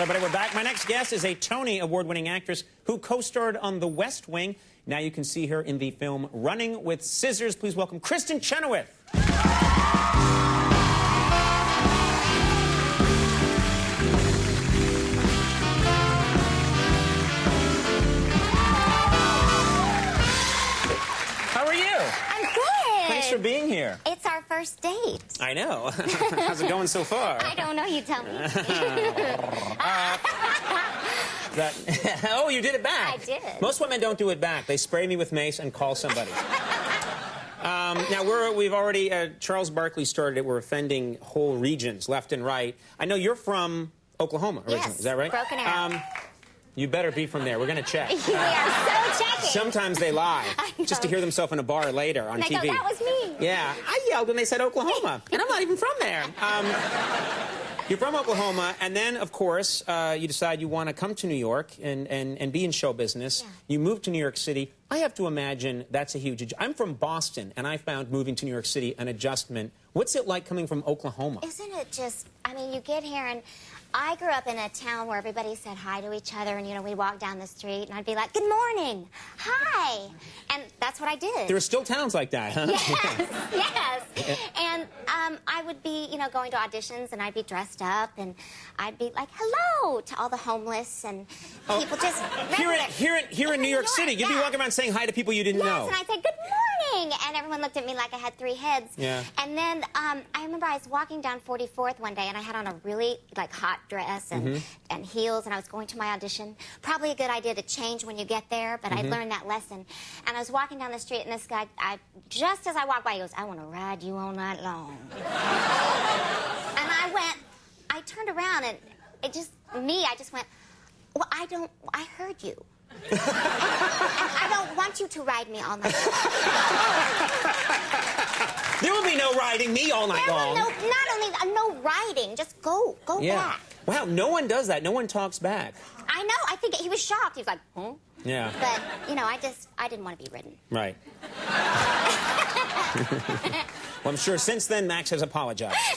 everybody. We're back. My next guest is a Tony Award-winning actress who co-starred on The West Wing. Now you can see her in the film Running with Scissors. Please welcome Kristin Chenoweth. How are you? I'm good. Thanks for being here. It's our first date. I know. How's it going so far? I don't know. You tell me. Oh, you did it back. I did. Most women don't do it back. They spray me with mace and call somebody. Now, we've already, Charles Barkley started it. We're offending whole regions, left and right. I know you're from Oklahoma originally. Yes, Is that right? Broken Arrow. You better be from there. We're going to check. We are so checking. Sometimes they lie, just to hear themselves in a bar later on and TV. Go, that was me. Yeah, I yelled when they said Oklahoma, and I'm not even from there. You're from Oklahoma, and then, of course, you decide you want to come to New York and be in show business. Yeah. You move to New York City. I have to imagine that's a huge... I'm from Boston, and I found moving to New York City an adjustment. What's it like coming from Oklahoma? Isn't it just... I mean, you get here, and I grew up in a town where everybody said hi to each other, and, you know, we'd walk down the street, and I'd be like, good morning, hi. And that's what I did. There are still towns like that, huh? Yes, yes. And I would be, you know, going to auditions, and I'd be dressed up, and I'd be like, hello, to all the homeless, and people just... Here in New York City, you'd be walking around saying hi to people you didn't know. Yes, and I'd say, good morning, and everyone looked at me like I had 3 heads. Yeah. And then I remember I was walking down 44th one day, and I had on a really, like, hot dress and heels, and I was going to my audition. Probably a good idea to change when you get there, but I learned that lesson. And I was walking down the street, and this guy, just as I walked by, he goes, I want to ride you all night long. And I turned around, and I just went, well, I heard you. and I don't want you to ride me all night long. There will be no riding me all night long. No, not only no riding, just go back. Wow, no one does that. No one talks back. I know. I think he was shocked. He was like, huh? Yeah. But, you know, I didn't want to be ridden. Right. Well, I'm sure since then Max has apologized. It's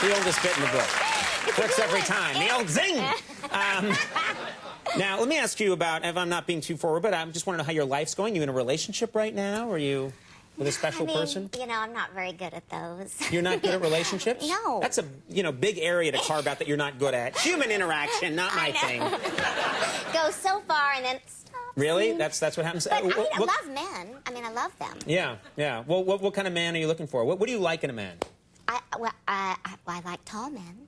the oldest bit in the book. Works every time. The old zing! Now, let me ask you about, if I'm not being too forward, but I just want to know how your life's going. You in a relationship right now? Are you with a special person? You know, I'm not very good at those. You're not good at relationships? No. That's a, big area to carve out that you're not good at. Human interaction, not my thing. Go so far and then stop. Really? That's what happens? But, I love men. I mean, I love them. Yeah, yeah. Well, what kind of man are you looking for? What do you like in a man? I like tall men.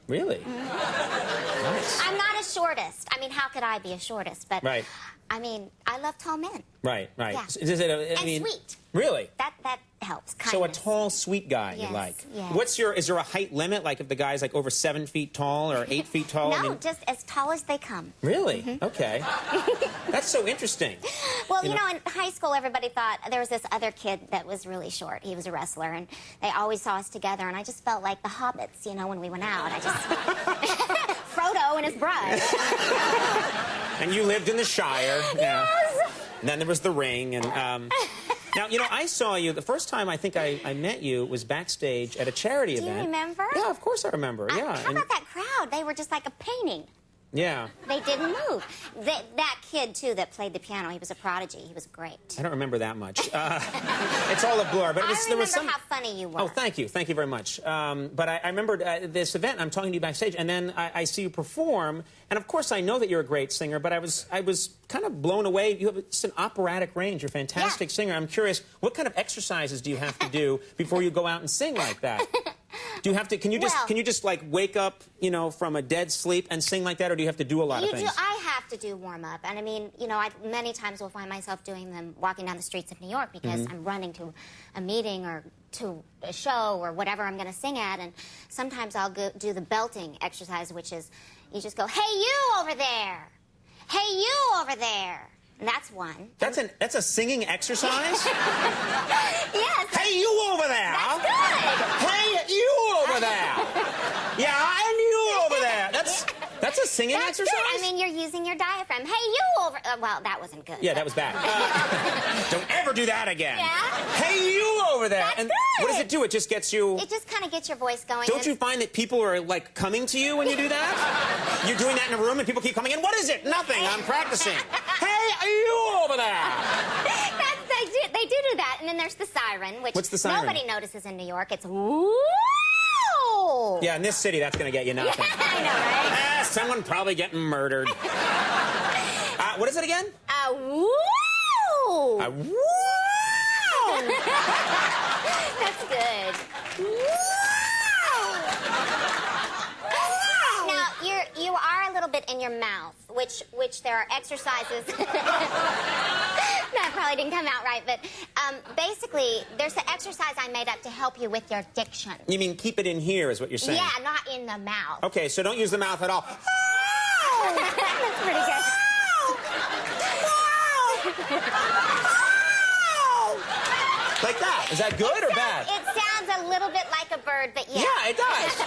Really? Nice. I'm not a shortest. I mean, how could I be a shortest? But right. I mean, I love tall men. Right. Yeah. Is it sweet. Really? That helps. Kindness. So a tall, sweet guy you like. Yes. Is there a height limit? Like if the guy's like over 7 feet tall or 8 feet tall? No, just as tall as they come. Really? Okay. That's so interesting. Well, you know, in high school, everybody thought there was this other kid that was really short. He was a wrestler, and they always saw us together, and I just felt like the hobbits, you know, when we went out. I just... Frodo and his bride. And you lived in the Shire. Yes. Yeah. And then there was the ring, and... Now, you know, I saw you, the first time I think I met you was backstage at a charity event. Do you remember? Yeah, of course I remember, yeah. How about that crowd? They were just like a painting. Yeah. They didn't move. That kid, too, that played the piano, he was a prodigy. He was great. I don't remember that much. It's all a blur. But there was how funny you were. Oh, thank you. Thank you very much. But I remember this event. I'm talking to you backstage, and then I see you perform. And, of course, I know that you're a great singer, but I was kind of blown away. You have just an operatic range. You're a fantastic singer. I'm curious, what kind of exercises do you have to do before you go out and sing like that? Do you have to, can you just like wake up, you know, from a dead sleep and sing like that, or do you have to do a lot of things? I have to do warm-up, and I mean, you know, I many times will find myself doing them walking down the streets of New York because I'm running to a meeting or to a show or whatever I'm going to sing at, and sometimes I'll go do the belting exercise, which is you just go, hey, you over there! Hey, you over there! And that's one. That's a singing exercise? Yes. Hey, you over there! That's good! Hey, you over there! Yeah, and you over there! That's a singing exercise? Good. I mean, you're using your diaphragm. Hey, you over... well, that wasn't good. Yeah, that was bad. Don't ever do that again. Yeah? Hey, you over over there. That's and good. what does it do? It just gets you... It just kind of gets your voice going. Don't you find that people are, like, coming to you when you do that? You're doing that in a room and people keep coming in. What is it? Nothing. I'm practicing. Hey, are you over there? They do that. And then there's the siren, which What's the siren? nobody notices in New York. It's woo. Yeah, in this city, that's going to get you nothing. I know, right? Someone probably getting murdered. What is it again? Woo. Woo! That's good. Now, you are a little bit in your mouth, which there are exercises. That probably didn't come out right, but basically, there's an exercise I made up to help you with your diction. You mean keep it in here is what you're saying? Yeah, not in the mouth. Okay, so don't use the mouth at all. That's pretty good. Like that. Is that good or bad? It sounds a little bit like a bird, but yeah. Yeah, it does.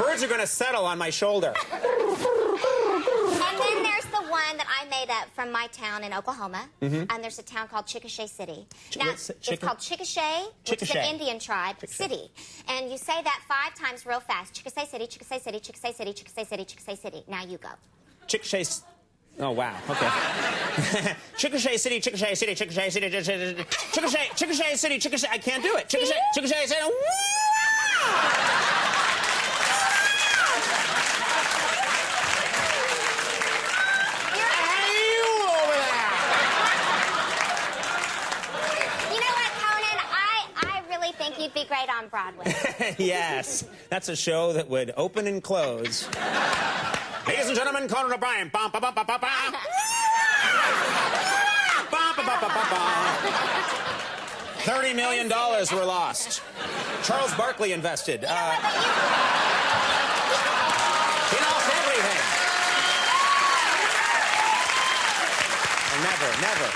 Birds are going to settle on my shoulder. And then there's the one that I made up from my town in Oklahoma. And there's a town called Chickasha City. Now, it's called Chickasha, which is an Indian tribe, city. And you say that 5 times real fast. Chickasha City, Chickasha City, Chickasha City, Chickasha City, Chickasha City. Now you go. Chickasha. Oh, wow. Okay. Chickasha City, Chickasha City, Chickasha City, Chickasha City, Chickasha. I can't do it. Chickasha City. You'd be great on Broadway. Yes. That's a show that would open and close. Ladies and gentlemen, Conan O'Brien. $30 million were lost. Charles Barkley invested. He lost everything. Never.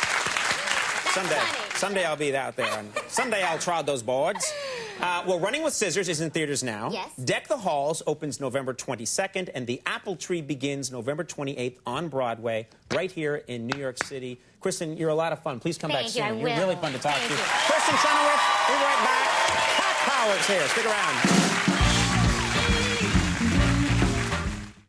Someday I'll be out there, and someday I'll trod those boards. Well, Running with Scissors is in theaters now. Yes. Deck the Halls opens November 22nd, and The Apple Tree begins November 28th on Broadway, right here in New York City. Kristin, you're a lot of fun. Please come back soon. You're really fun to talk to. Kristin Chenoweth, we'll be right back. Pat Powers here. Stick around.